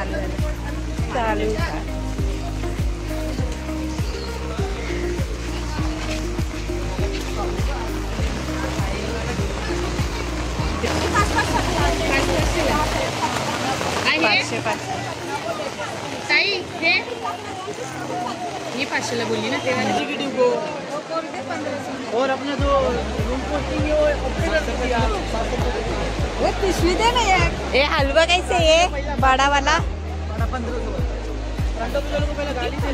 चालू का? पाचशे पाचशे ताई हे मी 500ला बोलली ना ते और अपना जो रूम पोस्टिंग है वो पिशवी दे ना यार। ये हलवा कैसे है बड़ा वाला? 1500 पहले गाड़ी से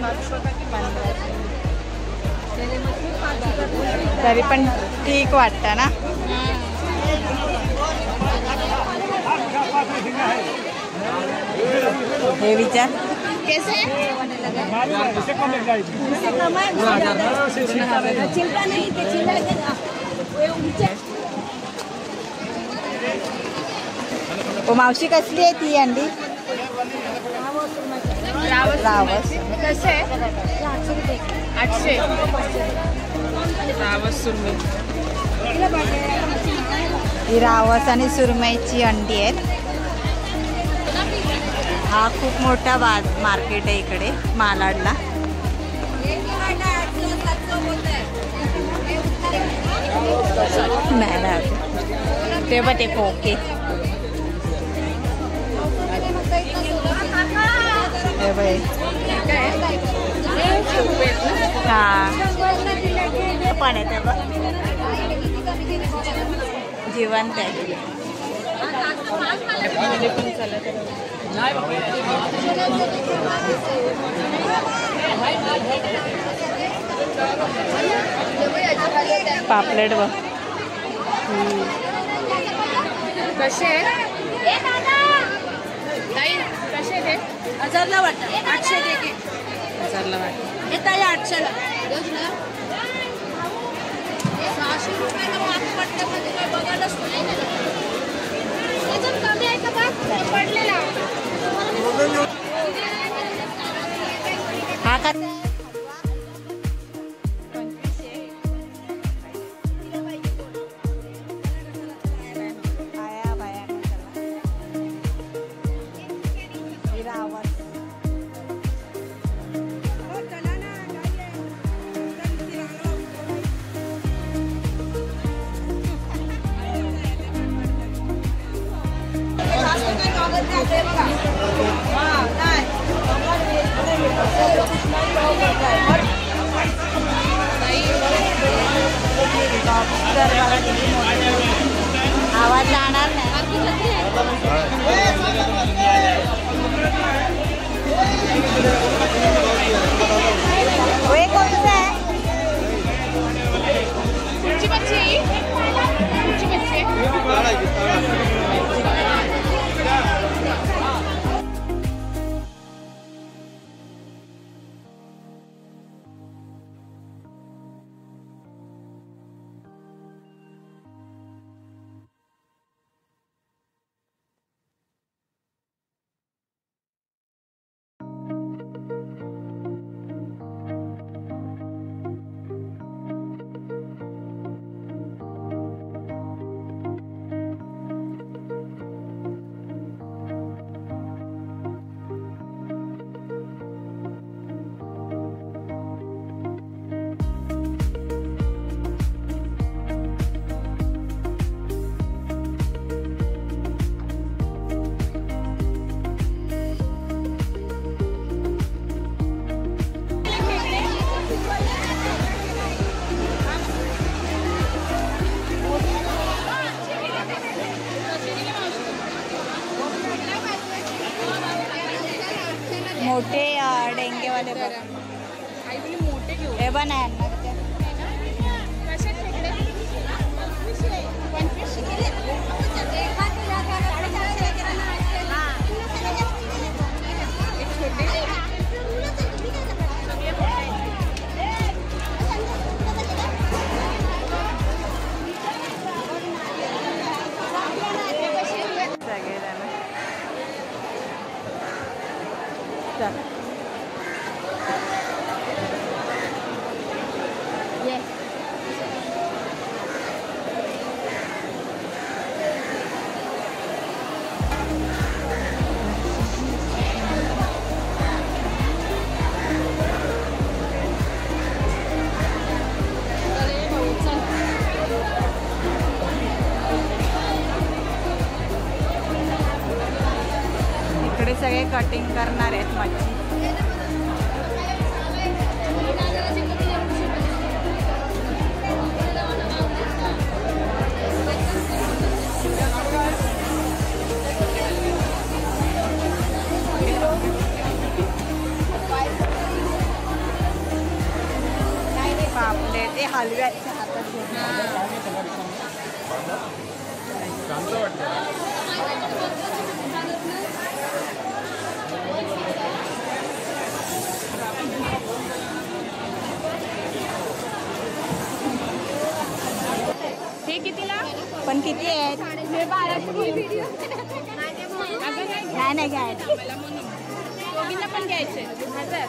तरी पण ठीक वाटतं ना। हे विचार कैसे ओ मावशी कसली आहे ती अंडी? रावस कसे 800 रावस सुरमई ही रावस आणि सुरमईची अंडी आहेत। हा खूप मोठा मार्केट आहे इकडे मालाडला। ते बघ ते पोके हा पण आहे ते बघ जिवंत आहे। पापलेट बघ कसे ताई कसे ते 1000ला वाटतं 800 दे की 1000ला वाटतं हे ताई 800ला 600 रुपयाला माग पडतं म्हणजे काय बघायलाच नाही कमी आहे का बघ पडलेला हा का आवाज जाणार नाही। कोणतं आहे? कुठची मच्छी कुठची मच्छी मोठे डेंगेवाले बघ मोठे घेऊ हे पण आहे ना इकडे सगळे कटिंग करणार आहेत मच्छी. पापले ते हलव्याच्या हातात हे कितीला? पण किती आहेत? हे 1200. नाही घ्यायचं मला म्हणून दोघींना पण घ्यायचे 1000.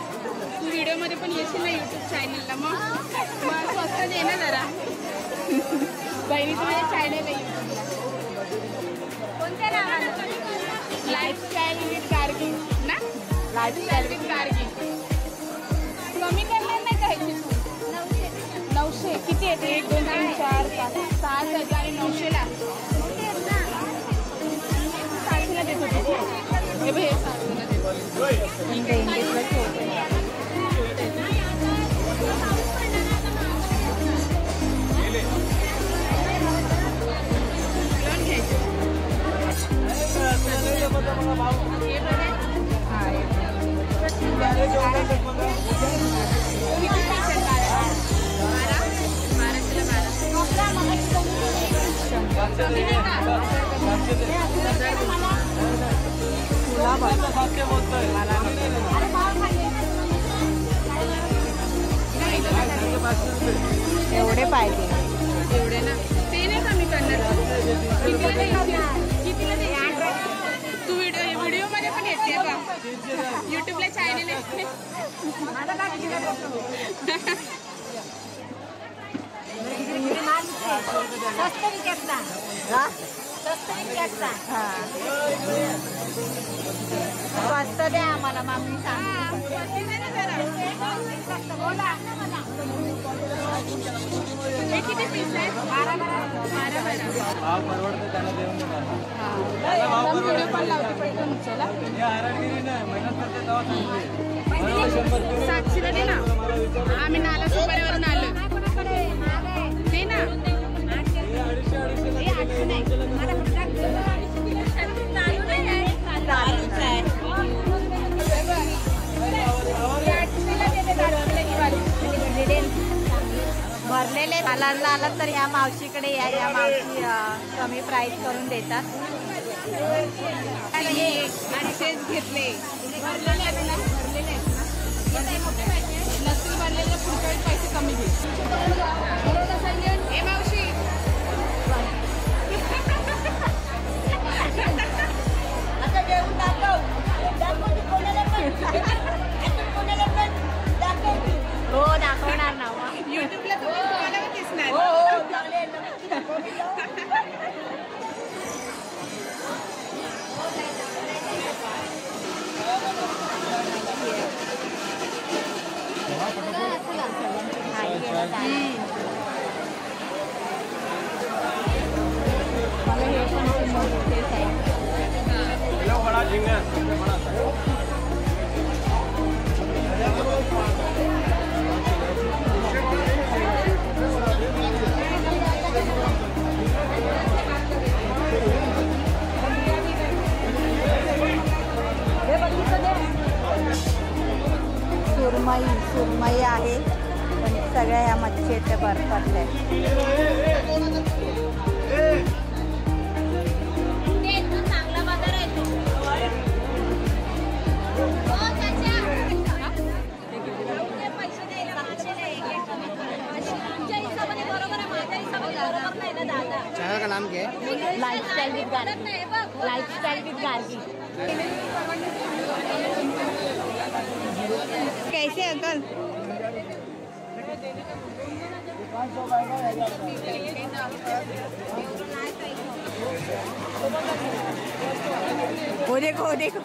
तू व्हिडिओमध्ये पण येशील ना यूट्यूब चॅनलला, मग स्वस्त दे ना जरा. बहिणीचं माझ्या चॅनल आहे यूट्यूबला. कोणत्या नावाला? लाईफस्टाईल विथ गार्गी ना. Lifestyle with Gargi. कमी करणार नाही का ह्याची? 900. किती येते? 1 2 3 4 5 6 7 आणि 900ला 700ला देत होते. हे बघ, हे 700ला देत होते. एवढे पाहिजे. एवढे ना, ते नाही कमी करणार. कितीला द्यायची? तू व्हिडिओ मध्ये पण येते का? युट्यूबला चॅनल आहे. स्वस्त द्या आम्हाला मामी सांग. हे किती पीस आहे? 12 व्हिडिओ पण लावते पटकन चला. 700ला दे ना. आम्ही नाला सुपारीवरून आलो. दे ना. भरलेले पालारला आलात तर ह्या मावशीकडे या. या मावशी कमी प्राईस करून देतात. अडीचशेच घेतले. भरलेले आहेत ना. नसतील भरलेले पुढच्या पैसे कमी घे. ए मावशी, आता जेवून दाखव कोणाला पण हो दाखवणार ना. युट्यूबला तुम्हाला पण दिसणार. सुरमई आहे. पण सगळ्या ह्या मच्छी आहेत त्या बर्फातल्या. चांगला बाजार आहे तो. पैसे द्यायला तुमच्या हिशोबाने बरोबर आहे. माझ्या हिशोबाने बरोबर नाही ना दादा. चहा का नाम क्या है? Lifestyle with Gargi. Lifestyle with Gargi. कैसे अंकल? वो देखो वो देखो.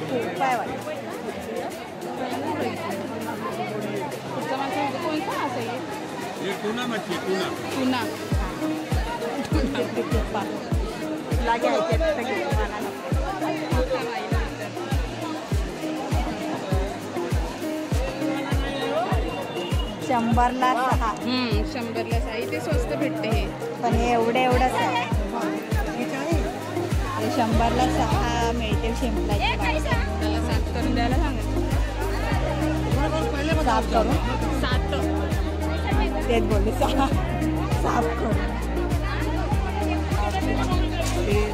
खूप आहे वाटतं. कोणता असेल? ये टूना मच्छी, टूना. टूना. तुला घ्यायचे तर घे, मला नको. 100ला 6. 100ला 6. इथे स्वस्त भेटते हे. पण हे एवढंच आहे. हे 100ला 6 मिळतील शिंपल्याची. त्याला 7 करून द्यायला सांगा. 7 करून 7. तेच बोलले 6 साफ करून. 8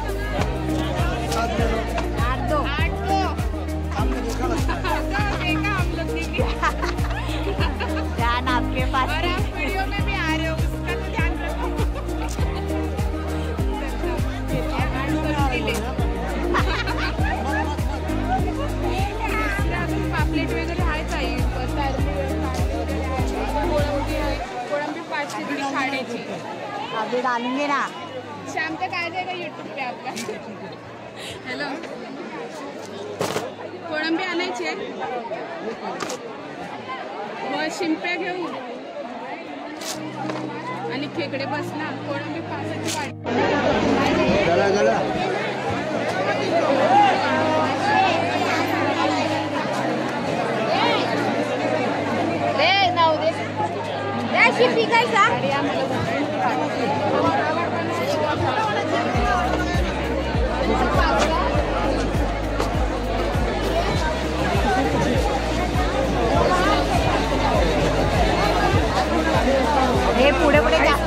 ध्यान आपके पास. और आप वीडियो में भी आ रहे हो, उसका तो ध्यान रखो. पापलेट वगैरे आहे काही. कोळंबी 500 थोडी खाण्याची. अभी डालेंगे ना. शाम तक आ जाएगा यूट्यूब पे आपका. हॅलो, कोळंबी आणायची आहे. मग शिंप्या घेऊ आणि खेकडे बस ना. कोळंबी 5ची वाढ. शिपी काय का. हे पुढे पुढे जास्त.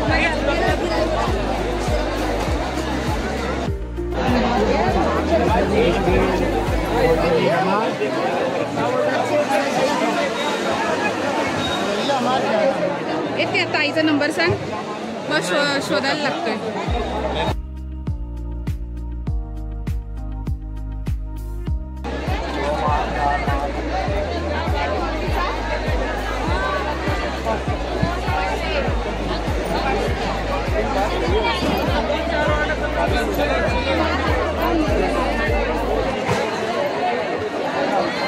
येते ताईचा नंबर सांग. बस शोधायला लागतोय.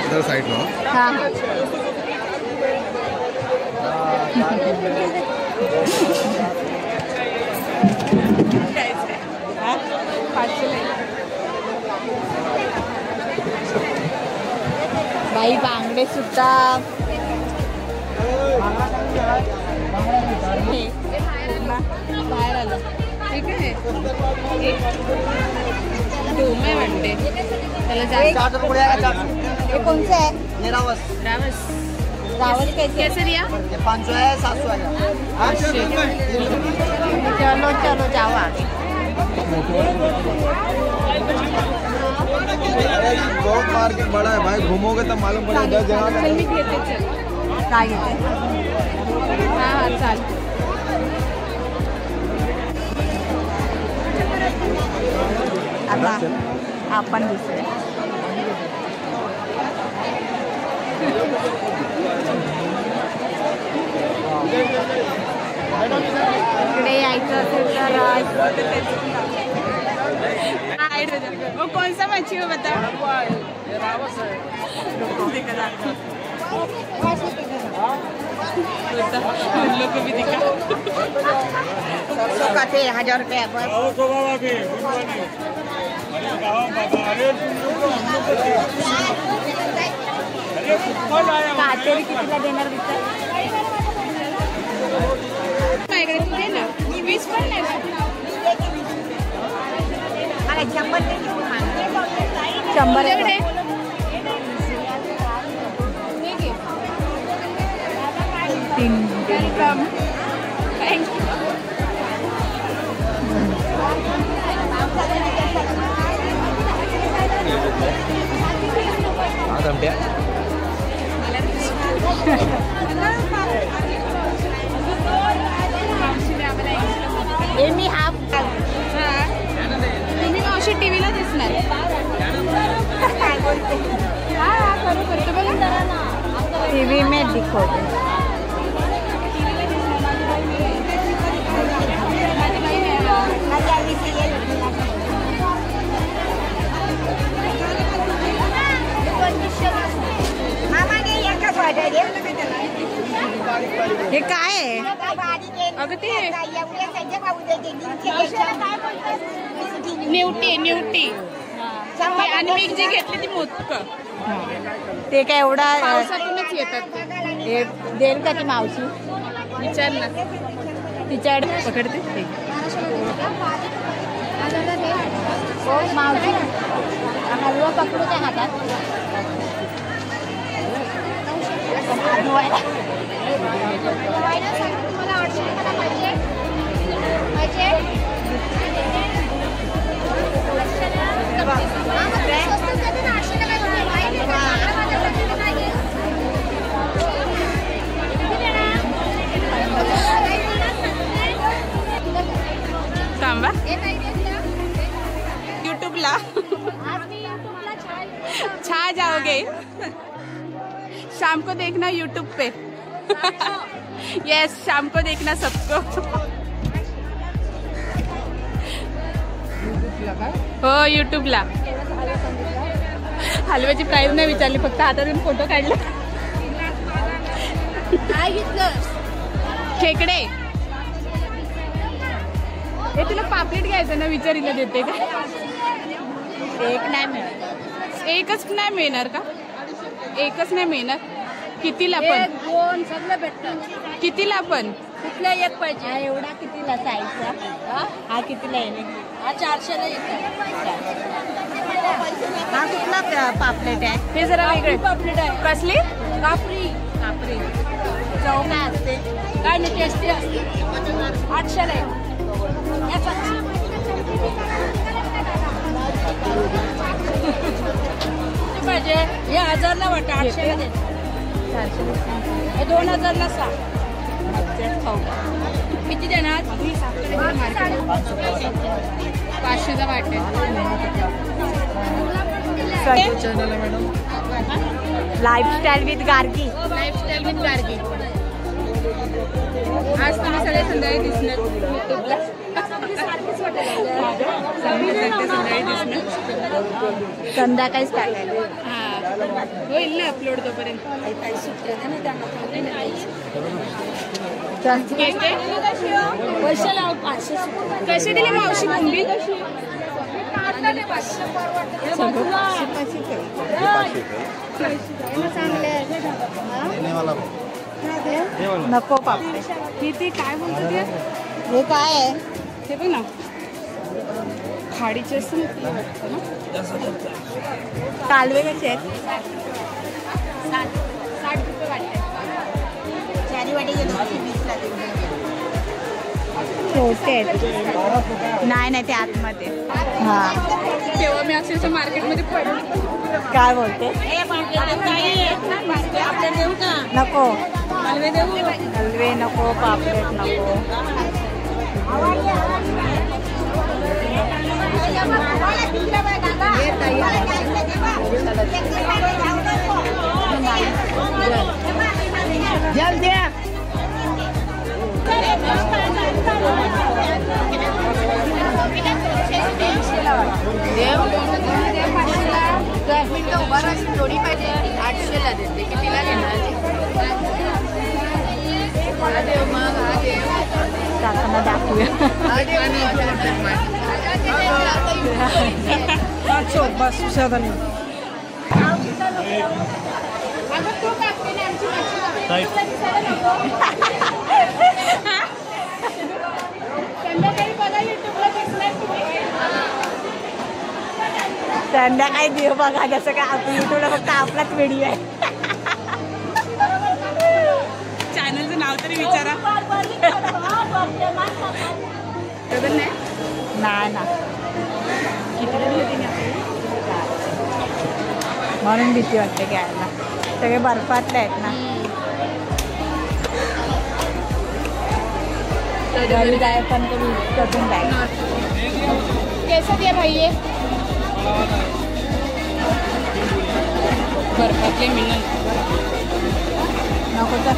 इधर साइड लो. हाँ बाई बांगडे सुद्धा. बाहेर आलं. ठीक आहे. डोमे वाटते त्याला जास्त. ये कौन से है. रावस. रावस कैसे दिया. 500 है 700 है. चलो चलो जाओ आगे. बहुत मार्केट बड़ा है भाई, घूमोगे तब मालूम पड़ेगा. 10 जगह चल मी घेते. चल काय घेते. हां चाल. आता आपण दुसरे. इकडे यायचं असेल तर वो कौन सा मच्छी हो बता. हम लोग को भी दिखा. 1000 रुपये बस. काटेरी कितीला देणार विचार. माझ्याकडे तू दे ना. 20 पण नाही. 100 तुझ्याकडे रुपये. ठीक आहे. 3 वेलकम. थँक्यू. मी हाफ. तुम्ही मावशी टीव्हीला दिसणार. खरोखर तर बघा. टीवी में दिखोगे. हे काय आहे. अगं ते न्यूटी आणि मी जी घेतली ती मोदक ते काय एवढा पावसातूनच येतात ते. हे देईल का ती मावशी विचार ना तिच्याकडे पकडते हो मावशी हलवा पकडू त्या हातात थांबा यूट्यूबला छा जाओगे शाम को देखना यूट्यूब पे यस शाम को देखना सबको हो यूट्यूबला हलव्याची प्राईस नाही विचारली फक्त हातातून फोटो काढला खेकडे हे तुला पापलेट घ्यायचं ना विचारीला देते का एक नाही मिळत एकच नाही मिळणार का एकच नाही मिळणार कितीला पण दोन सगळं भेटतं कितीला पण कुठला एक पाहिजे हा एवढा कितीला साईजचा हा कितीला येईल हा 400ला येतो हा कुठला पापलेट आहे हे जरा वेगळे पापलेट आहे कसली कापरी कापरी चव काय असते काय नाही टेस्टी असते 800ला आहे पाहिजे हे 1000ला वाटतं 800ला देते 2000ला 6 किती देणार 500चा वाटेल चॅनल आहे madam lifestyle with Gargi lifestyle with Gargi आज तुम्ही सगळे संध्याकाळी दिसणार युट्यूबला संध्याकाळी दिसणार संध्याकाळीच टाकायला हा होईल ना अपलोड तोपर्यंत पैसे लाव 500 कसे दिले मावशी बोंबील नको पापडे किती काय बोलतो ते हे काय आहे हे बघ ना खाडीचे असते ना कालवे कसे आहेत 60 रुपये वाटते चारी वाटी छोटे आहेत नाही ते आतमध्ये हा तेव्हा मी अक्षरशः मार्केटमध्ये पडले काय बोलते नको हलवे नको पापलेट नको जल्दी थोडी पाहिजे 800ला देते कितीला घेणार काकांना दाखवूया बस ज्यादा नहीं संध्याकाळी बघा युट्यूबला दिसणार तुम्ही संध्याकाळी देव बघा जसं काय आपण युट्यूबला फक्त आपलाच व्हिडिओ आहे चॅनलचं नाव तरी विचारा नाही ना कितीला दिली होती ना म्हणून भीती वाटते घ्यायला सगळे बर्फातले आहेत ना घरी जाय पण करून जायचं कैसा दिया भाई ये बर्फातले मिळून नको तर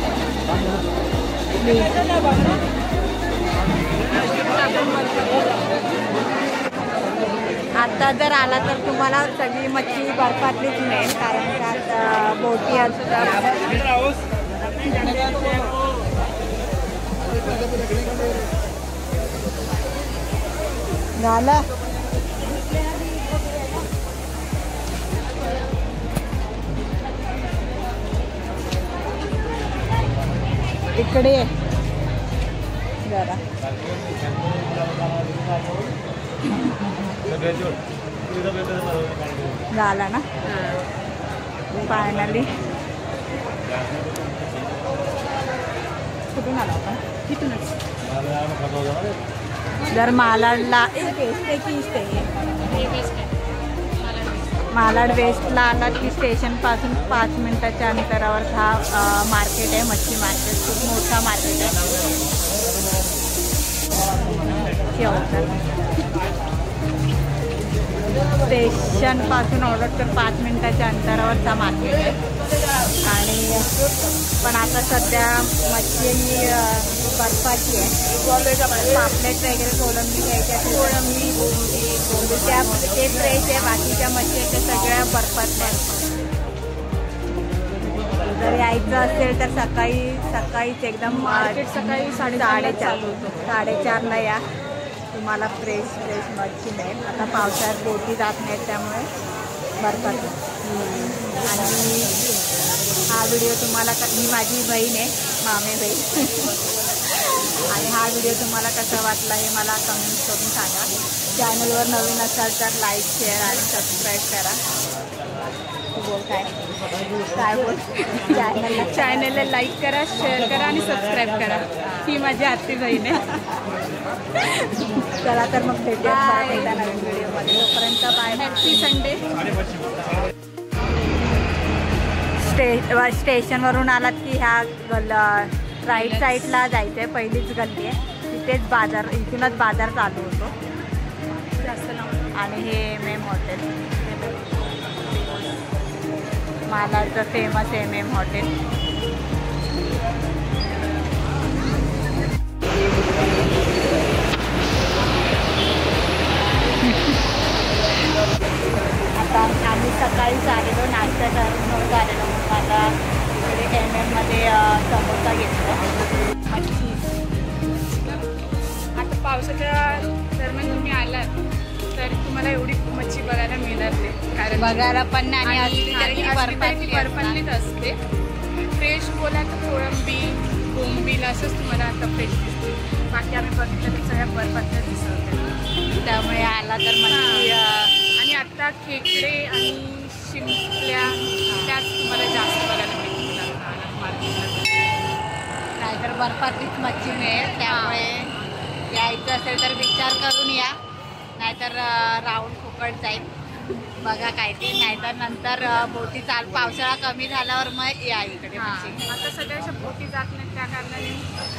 आता जर आला तर तुम्हाला सगळी मच्छी बर्फातलीच मिळेल कारण का आता बोटी असतात झालं खेकडे जरा झाला ना फायनली. कुठून आला आपण? तिथूनच. जर मालाडला मालाड वेस्टला आलात की स्टेशनपासून 5 मिनिटाच्या अंतरावर हा मार्केट आहे, मच्छी मार्केट. खूप मोठा मार्केट आहे. स्टेशनपासून ओळख तर 5 मिनिटाच्या अंतरावरचा मार्केट आहे. आणि पण आता सध्या मच्छी ही बर्फाची आहे. पापलेट वगैरे कोळंबी घ्यायची असेल, कोळंबी बोंबी त्या ते फ्रेश आहे. बाकीच्या मच्छी त्या सगळ्या बर्फातल्या आहेत. जर यायचं असेल तर सकाळीच एकदम मार्केट सकाळी 4:30ला या. तुम्हाला फ्रेश मच्छी मिळेल. आता पावसाळ्यात बोटी जात नाहीत त्यामुळे बर्फात. आणि हा व्हिडिओ तुम्हाला ही माझी बहीण आहे, मामे बहीण. आणि हा व्हिडिओ तुम्हाला कसा वाटला हे मला कमेंट करून सांगा. चॅनलवर नवीन असाल तर लाईक, शेअर आणि सबस्क्राईब करा. बोल काय बोल चॅनलला लाईक करा, शेअर करा आणि सबस्क्राईब करा. ही माझी आत्ती बहीण आहे. चला तर मग भेटूया एकदा नवीन व्हिडिओमध्ये. तोपर्यंत बाय. Happy Sunday. स्टेशनवरून आलात की ह्या राईट साईडला जायचं आहे. पहिलीच गल्ली आहे. तिथेच बाजार, इथूनच बाजार चालू होतो जास्त लांब. आणि हे MM हॉटेल, मालाडचं फेमस MM हॉटेल. आता आम्ही सकाळीच आलेलो, नाश्ता करून मग आलेलो. मग आता इकडे MM समोसा घेतला. आता पावसाच्या दरम्यान तुम्ही आलात तर तुम्हाला एवढी मच्छी बघायला मिळणार नाही. कारण बघायला पण नाही आणि बर्फातलीच असते. फ्रेश बोला तर कोळंबी बोंबील असंच तुम्हाला आता फ्रेश दिसते. बाकी आम्ही बघितलं तर सगळ्या बर्फातल्या दिसत. त्यामुळे आला तर मच्छी. आणि आता खेकडे आणि शिंपल्या त्याच तुम्हाला जास्त बघायला मिळतील मार्केटला. नाहीतर बर्फातलीच मच्छी मिळेल. त्यामुळे यायचं असेल तर विचार करून या, नाहीतर राऊंड फुकट जाईल. बघा काय ते. नाहीतर नंतर बोटी पावसाळा कमी झाल्यावर मग या इकडे मच्छी. आता सगळ्याच्या बोटी जात नाही त्या कारणाने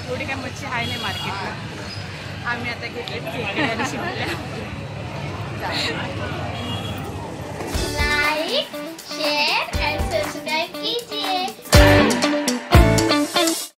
एवढी काय मच्छी आहे नाही मार्केटला. आम्ही आता घेतले खेकडे आणि शिंपल्या. Like share